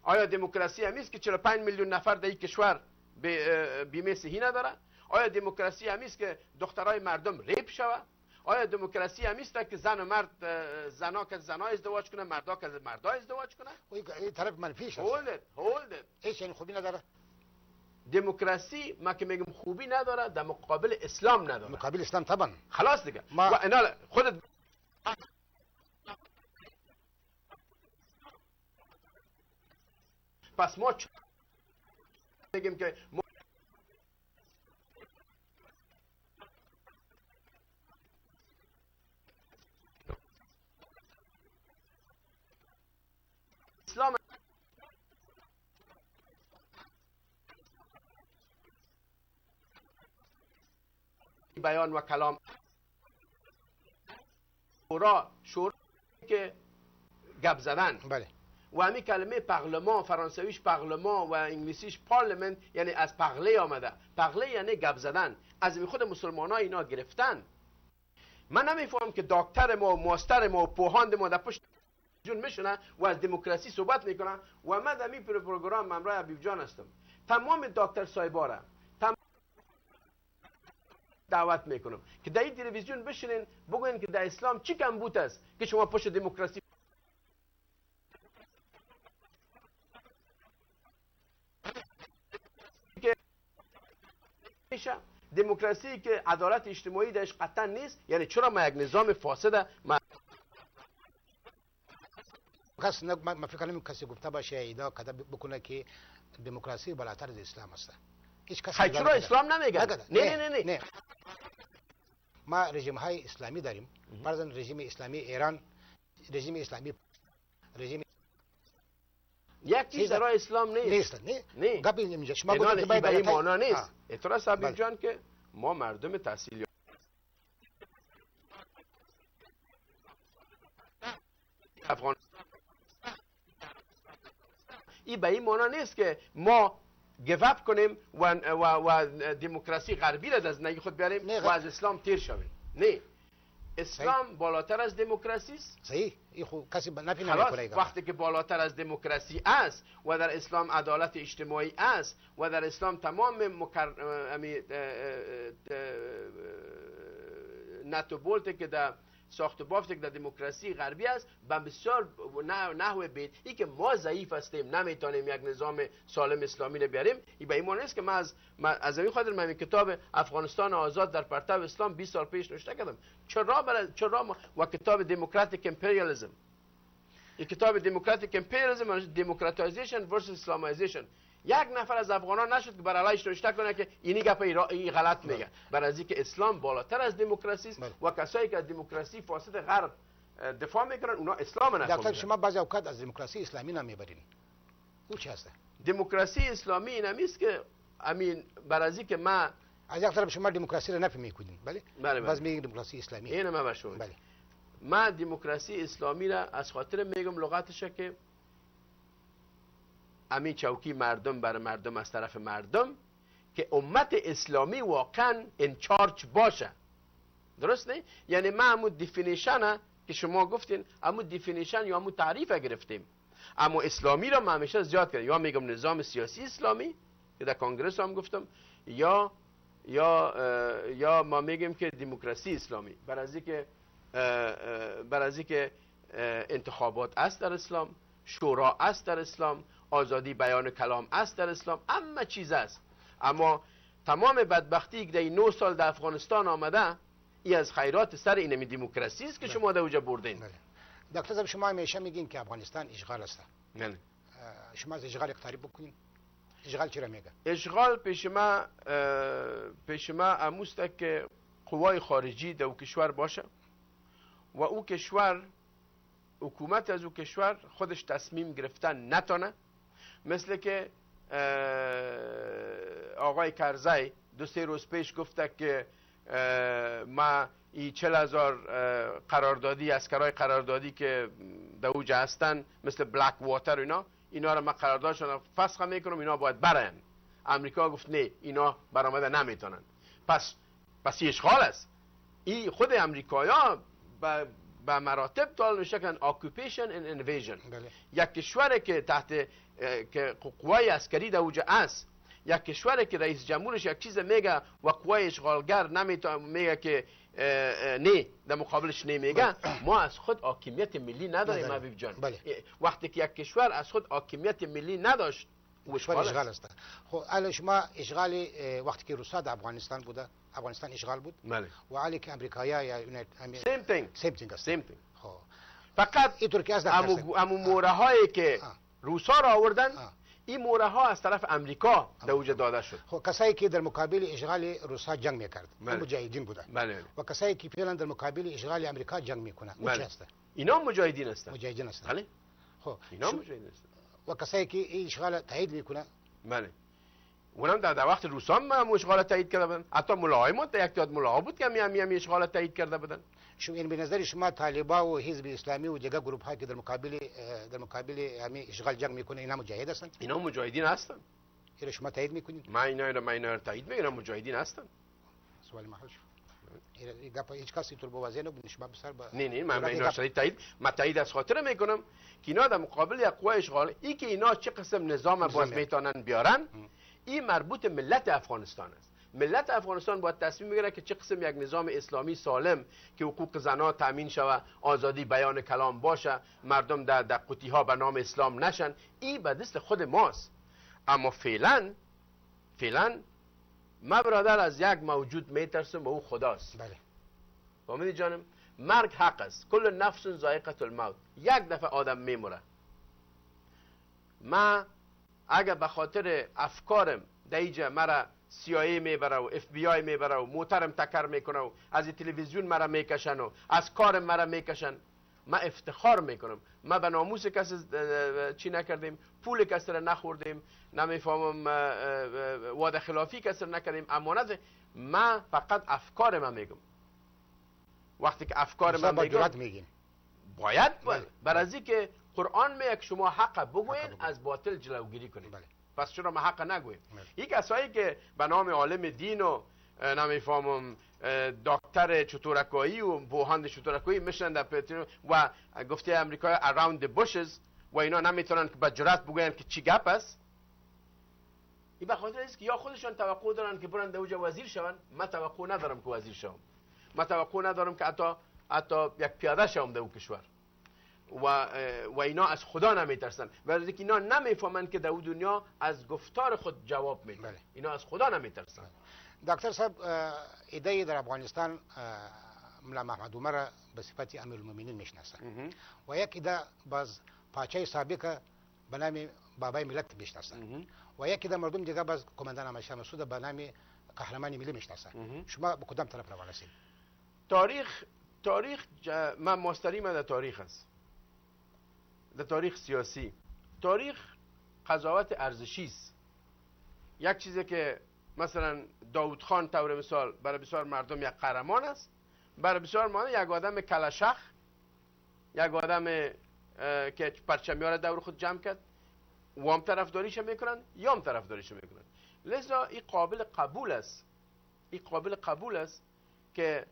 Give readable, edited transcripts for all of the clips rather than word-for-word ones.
آیا دموکراسی همیست که 45 میلیون نفر در این کشور بیمه صحی نداره؟ آیا دموکراسی همیست که دخترای مردم ریپ شوه؟ آیا دموکراسی همیست که زن و مرد زنا که زنا ازدواج کنه، مردا که مردا ازدواج کنه؟ این طرف منفیش هست. هولد هیچ این خوبی نداره. دموکراسی ما که میگم خوبی نداره، در مقابل اسلام نداره. مقابل اسلام طبعا. خلاص دیگه. و اینا خودت پس ما میگیم که اسلام بیان و کلام شورا که گپ زدن. بله. و همین کلمه پارلمان، فرانسویش پارلمان و انگلیسیش پارلمنت، یعنی از پغله آمده. پغله یعنی گپ زدن. از خود مسلمان ها اینا گرفتن. من نمیفهمم که دکتر ما و ماستر ما و پوهاند ما در پشت جون میشنه و از دموکراسی صحبت میکنن و من در این پروگرام همراه حبیب جان هستم. تمام دکتر صاحبا را دعوت میکنم که در این تلویزیون بشینین بگوین که در اسلام چی کمبود است که شما پشت دموکراسی دموکراسی که عدالت اجتماعی درش قطعا نیست. یعنی چرا ما یک نظام فاسده کس ما فکر کنم کسی گفته باشه ایدا کده بکنه که دموکراسی بالاتر از اسلام است. هیچ کس چرا اسلام نمیگه؟ نه ما رژیم های اسلامی داریم. فرضاً رژیم اسلامی ایران، رژیم اسلامی یک چیز در اسلام نیست. نه گپ اینجا شما گفتید که باید این معنا نیست. اعتراض حبیب جان که ما مردم تحصیل افغان این به این معنا نیست که ما گوپ کنیم و دموکراسی غربی را از نگی خود بیاریم و از اسلام تیر شویم. نه، اسلام بالاتر از دموکراسی است. صحیح. این خب کسی نفی نمیکنه. وقتی که بالاتر از دموکراسی است و در اسلام عدالت اجتماعی است و در اسلام تمام نت و بولت که در ساخت و بافت که در دموکراسی غربی است به بسیار نحو بید ای که ما ضعیف هستیم، نمیتونیم یک نظام سالم اسلامی رو بیاریم. این به این معنی است که من از این خاطر من کتاب افغانستان آزاد در پرتو اسلام 20 سال پیش نوشته کردم. چرا و کتاب دموکراتیک امپریالیسم، این کتاب دموکراتیک امپریالیسم دموکراتایزیشن ورسس اسلامایزیشن. یک نفر از افغانان نشد که بر علیش نوشته کنه که اینی گپ این غلط میگه. برای از اینکه اسلام بالاتر از دموکراسی است و کسایی که از دموکراسی فاسد غرب دفاع میکنن اونا اسلام نفهمیدن. دکتر شما بعضی اوقات از دموکراسی اسلامی نمیبرین. او چی هست؟ دموکراسی اسلامی اینمیست که امین برای از اینکه ما از یک طرف شما دموکراسی رو نفی میکنین. بله. باز میگین دموکراسی اسلامی. اینه ما باشون. بله. ما دموکراسی اسلامی را از خاطر میگم لغتش که همین چوکی مردم بر مردم از طرف مردم که امت اسلامی واقعا انچارج باشه. درست نه؟ یعنی ما همون دیفینیشن که شما گفتین همون دیفینیشن یا همون تعریف گرفتیم، اما اسلامی را ما همیشه زیاد کردیم. یا میگم نظام سیاسی اسلامی که در کنگرس هم گفتم، یا ما میگیم که دموکراسی اسلامی. برای از اینکه انتخابات است در اسلام، شورا است در اسلام، آزادی بیان کلام است در اسلام، همه چیز است. اما تمام بدبختی که در این 9 سال در افغانستان آمده ای از خیرات سر اینمی دموکراسی است که شما در اوجا بردین. دکتر صاحب شما همیشه میگین که افغانستان اشغال است. نه. شما از اشغال تعریف بکنین. اشغال چرا میگه؟ اشغال پیش ما اموست که قوای خارجی در او کشور باشه و او کشور حکومت از او کشور خودش تصمیم گرفتن نتونه. مثل که آقای کرزی 2-3 روز پیش گفته که ما این 40,000 قراردادی اسکرای قراردادی که در اوجه هستن مثل بلک واتر اینا رو من قراردادشون فسخ میکنم، اینا باید برن. امریکا گفت نه اینا برآمده نمیتونن. پس اشغال است. این خود امریکایا به مراتب تال میشه که occupation and invasion. بله. یک کشوری که تحت که قوای عسکری در اوج است، یک کشوری که رئیس جمهورش یک چیز میگه و قوای اشغالگر میگه که نه، در مقابلش نمیگه، ما از خود حاکمیت ملی نداریم حبیب جان. بله. وقتی که یک کشور از خود حاکمیت ملی نداشت، اشغال است. خب الان شما اشغال وقتی که روسا در افغانستان بوده، افغانستان اشغال بود، بله، و علی که امریکایی‌ها یا same thing است. خب فقط این ترکیه است. امو موره هایی که روسا را آوردن، این موره ها از طرف امریکا در اوج داده شد. خب کسایی که در مقابل اشغال روسا جنگ میکرد، بله. مجاهدین بودن. بله. و کسایی که فعلا در مقابل اشغال امریکا جنگ میکنن، اون چه هستن؟ اینا مجاهدین هستن. مجاهدین هستن. بله. خب اینا مجاهدین هستن. و کسایی که این اشغال تایید میکنن، بله، اونم در وقت روسا هم اشغال تایید کرده بودن. حتی ملاهای یک تعداد ملاها بود که هم اشغال تایید کرده بودن. شما این به نظر شما طالبا و حزب اسلامی و دیگر گروه هایی که در مقابل همین اشغال جنگ میکنه اینا مجاهد هستن؟ اینا مجاهدین هستن. اینا شما تایید میکنید؟ ما اینا رو تایید میکنم، مجاهدین هستن. سوال محل شد. این گپ هیچ کسی تو با وزن نبود، شما بسر با نه من اینا شدید تایید، ما تایید از خاطر میکنم که اینا در مقابل یک قوه اشغال، ای که اینا چه قسم نظام باز میتونن بیارن، این مربوط ملت افغانستان است. ملت افغانستان باید تصمیم بگیره که چه قسم یک نظام اسلامی سالم که حقوق زنها تامین شوه، آزادی بیان کلام باشه، مردم در قوطی ها به نام اسلام نشن، این به دست خود ماست. اما فعلا ما برادر از یک موجود میترسم و او خداست. بله. فهمیدی جانم؟ مرگ حق است. کل نفس ذائقه الموت. یک دفعه آدم میموره. ما اگر به خاطر افکارم دیجا مرا CIA میبره و FBI میبره و موترم تکر میکنه و از تلویزیون مرا میکشن و از کارم مرا میکشن، ما افتخار میکنم ما به ناموس کسی چی نکردیم، پول کسی را نخوردیم، نمیفهمم وعده خلافی کسی را نکردیم، امانت. ما فقط افکار ما میگم. وقتی که افکار ما میگم باید برای که قرآن میگه شما حق بگوین، از باطل جلوگیری کنید. بله. پس چرا ما حق نگویم؟ یک کسایی که به نام عالم دین و نمیفهمم دکتر چطورکایی و بوهاند چطورکایی میشن در و گفته امریکا around the bushes و اینا نمیتونن که با جرأت بگوین که چی گپ است، این به خاطر است که یا خودشان توقع دارن که برن دوجه وزیر شون. من توقع ندارم که وزیر شوم، من توقع ندارم که حتی یک پیاده شوم در اون کشور. و اینا از خدا نمیترسن، ولی که اینا نمیفهمن که در دنیا از گفتار خود جواب میدن. بله. اینا از خدا نمیترسن. دکتر صاحب، ایده در افغانستان ملا محمد عمر به صفت امیرالمومنین میشناسن و یک ایده باز پاچه سابق به نام بابای ملت میشناسن و یک ایده مردم دیگه باز کماندان احمدشاه مسعود به نام قهرمان ملی میشناسن. شما به کدام طرف روان هستید؟ تاریخ من ماستری من در تاریخ است، در تاریخ سیاسی. تاریخ قضاوت ارزشی است. یک چیزی که مثلا داوود خان طور مثال برای بسیار مردم یک قهرمان است، برای بسیار مردم یک آدم کلشخ، یک آدم که پرچمیار دور خود جمع کرد، وام طرفداریش میکنن یا هم طرفداریش میکنن. لذا این قابل قبول است که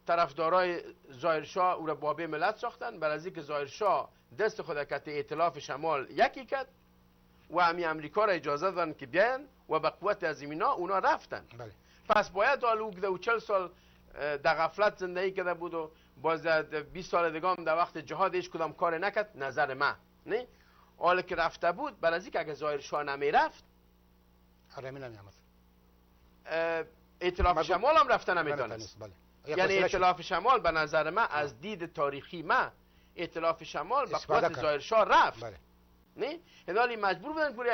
طرفدارای ظاهرشاه او را بابی ملت ساختن، برای از اینکه ظاهرشاه دست خود کت ائتلاف شمال یکی کرد و همی امریکا را اجازه دادن که بیان و به قوت از اینا اونا رفتن. بله. پس باید حالا او 40 سال در غفلت زندگی کرده بود و باز 20 سال دیگه هم در وقت جهاد هیچ کدام کار نکرد. نظر من نه، حالا که رفته بود برای اینکه اگه ظاهرشاه نمیرفت ائتلاف شمال هم رفته نمیتونست. یعنی ائتلاف شمال به نظر من از دید تاریخی من ائتلاف شمال به قوت ظاهرشاه رفت. بله. نه هنالی مجبور بودن پور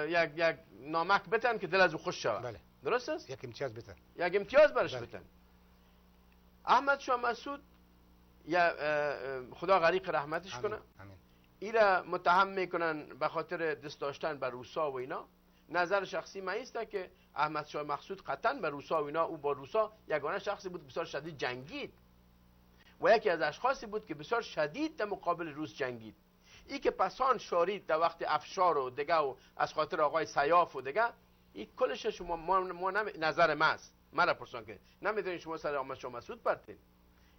یک نامک بتن که دل از او خوش شود. بله. درست است؟ یک امتیاز بتن، یک امتیاز برش بتن. احمد شاه مسعود یا خدا غریق رحمتش کنه، اینا متهم میکنن به خاطر دست داشتن بر روسا و اینا. نظر شخصی من است که احمد شاه مسعود قطعا به روسا و اینا، او با روسا یگانه شخصی بود بسیار شدید جنگید و یکی از اشخاصی بود که بسیار شدید در مقابل روس جنگید. ای که پسان شارید در وقت افشار و دیگه و از خاطر آقای سیاف و دیگه، این کلش شما ما نظر من است، من را پرسان که نمیدونید شما سر احمد شاه مسعود پرتین.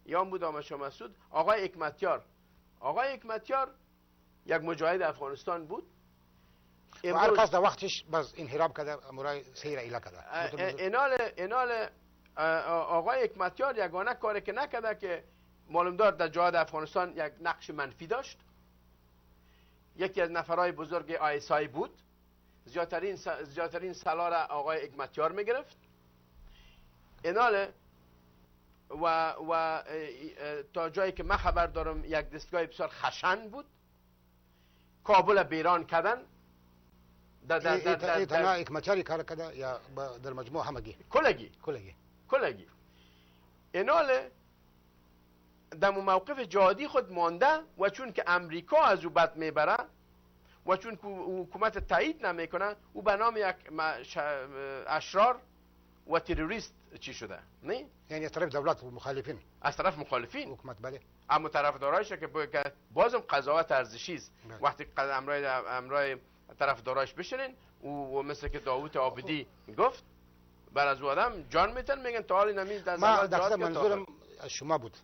یا بود آمد شاه مسعود، آقای حکمتیار. آقای حکمتیار یک مجاهد افغانستان بود. و هر کس در وقتش باز انحراف کرده امورای سیر ایلا کرده. اینال آقای حکمتیار یگانه کاری که نکرده که معلوم دار در جهاد افغانستان یک نقش منفی داشت. یکی از نفرهای بزرگ آیسای بود. زیادترین سلا را آقای حکمتیار میگرفت. اینال و تا جایی که من خبر دارم یک دستگاه بسیار خشن بود. کابل بیران کردن. تنها حکمتیاری کار کرده یا در مجموع همگی؟ کلگی. اینال در موقف جهادی خود مانده و چون که امریکا از او بد میبره و چون که حکومت تایید نمیکنه او به نام یک اشرار و تروریست چی شده، نه؟ یعنی از طرف دولت و مخالفین. از طرف مخالفین حکومت بله. اما طرفدارایش که بازم قضاوت ارزشی است. وقتی امرای طرفداراش بشنین و مثل که داوود عابدی گفت بر از آدم جان میتن، میگن تا حالی نمید از ما دکتر منظورم از شما بود.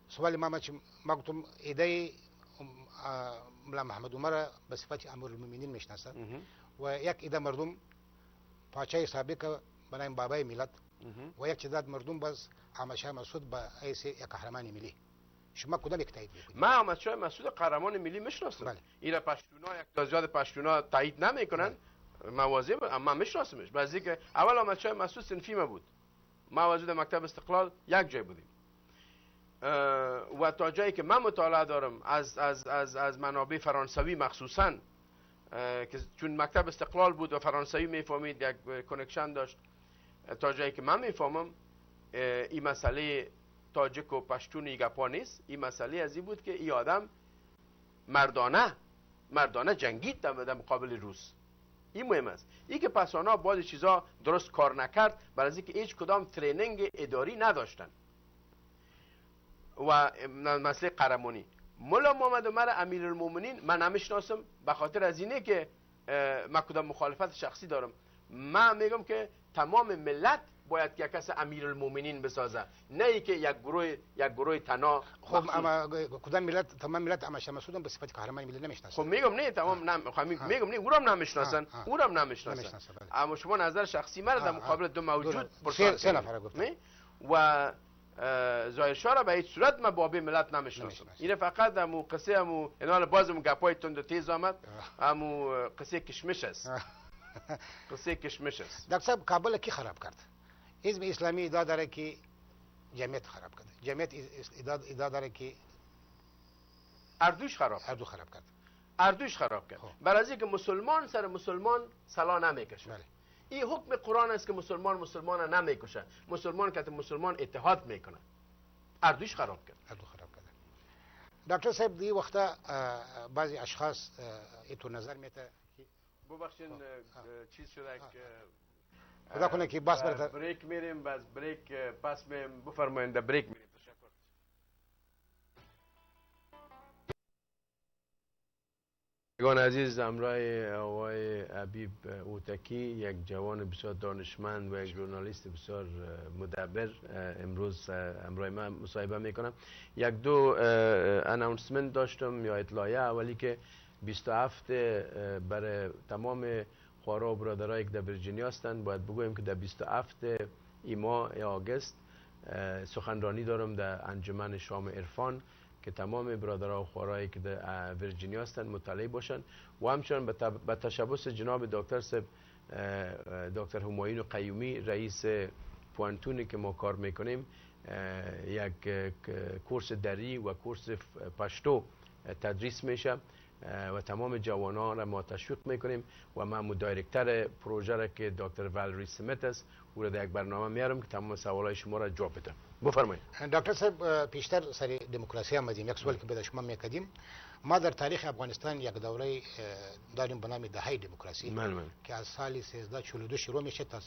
سوال ما گفتم ایده ملا محمد عمر به صفت امیرالمومنین میشناسه و یک ایده مردم پاچه سابق بنایم بابای ملت و یک چیزاد مردم باز احمد شاه مسعود به حیث یک قهرمان ملی. شما کدام یک تایید میکنید؟ من احمد شاه مسعود قهرمان ملی میشناسم. بله. اینا پشتونا یک تعداد پشتونا تایید نمیکنن. مواضع اما میشناسمش. بعضی که اول احمد شاه مسعود صنفی ما بود. ما وجود مکتب استقلال یک جای بودیم. و تا جایی که من مطالعه دارم از منابع فرانسوی مخصوصا که چون مکتب استقلال بود و فرانسوی میفهمید یک کنکشن داشت، تا جایی که من میفهمم این مسئله تاجک و پشتون ایگپا نیست. این مسئله از این بود که این آدم مردانه جنگید در مقابل روس. این مهم است. این که پسانا بعضی چیزا درست کار نکرد برای از اینکه هیچ کدام ترینینگ اداری نداشتن. و مسئله قهرمانی مولا محمد عمر امیرالمومنین من نمیشناسم به خاطر از اینه که من کدام مخالفت شخصی دارم. من میگم که تمام ملت باید یک کس امیرالمومنین بسازه، نه ای که یک گروه تنها. خب اما کدام ملت، تمام ملت احمد شاه مسعود به صفت قهرمان ملی نمیشناسن. خب میگم نه تمام میگم نه او را نمیشناسن. اما شما نظر شخصی من در مقابل دو موجود سه نفر گفتم و ظاهر شاه را به هیچ صورت من بابی ملت نمیشناسم. این فقط همو قصه همو اینال بازم گپای تند و تیز آمد. همو قصه کشمش است. قصه کشمش است. دکتر صاحب کابل کی خراب کرد؟ حزب اسلامی ادعا داره که جمعیت خراب کرد. جمعیت ادعا داره که اردوش خراب کرد. اردوش خراب کرد. برای از اینکه مسلمان سر مسلمان سلا نمیکشه. بله. این حکم قرآن است که مسلمان نمیکشه. مسلمان که مسلمان اتحاد میکنه. اردوش خراب کرد. دکتر صاحب دی وقتا بعضی اشخاص ایتو نظر میته ببخشید چیز شده که خدا کنه که باز برده بریک میریم، باز بریک پس میریم. بفرمایید در بریک میریم. تشکر. دوستان عزیز، همراه آقای حبیب اوتکی، یک جوان بسیار دانشمند و یک ژورنالیست بسیار مدبر، امروز همراه من مصاحبه میکنم. یک دو اناونسمنت داشتم یا اطلاعیه. اولی که 27 برای تمام خوارا و برادرایی که در ویرجینیا هستند باید بگویم که در 27 ماه آگوست سخنرانی دارم در انجمن شام عرفان که تمام برادرها و خوارایی که در ویرجینیا هستند مطلع باشند و همچنان به تشبث جناب دکتر همایون قیومی رئیس پوانتونی که ما کار میکنیم یک کورس دری و کورس پشتو تدریس میشه و تمام جوانان را ما تشویق میکنیم و من دایرکتر پروژه را که دکتر والری سمیت است او را در یک برنامه میارم که تمام سوالای شما را جواب بده. بفرمایید. دکتر صاحب پیشتر سر دموکراسی آمدیم. یک سوال که به شما میکردیم، ما در تاریخ افغانستان یک دوره داریم به نام دهه دموکراسی که از سال 1342 شروع میشه تا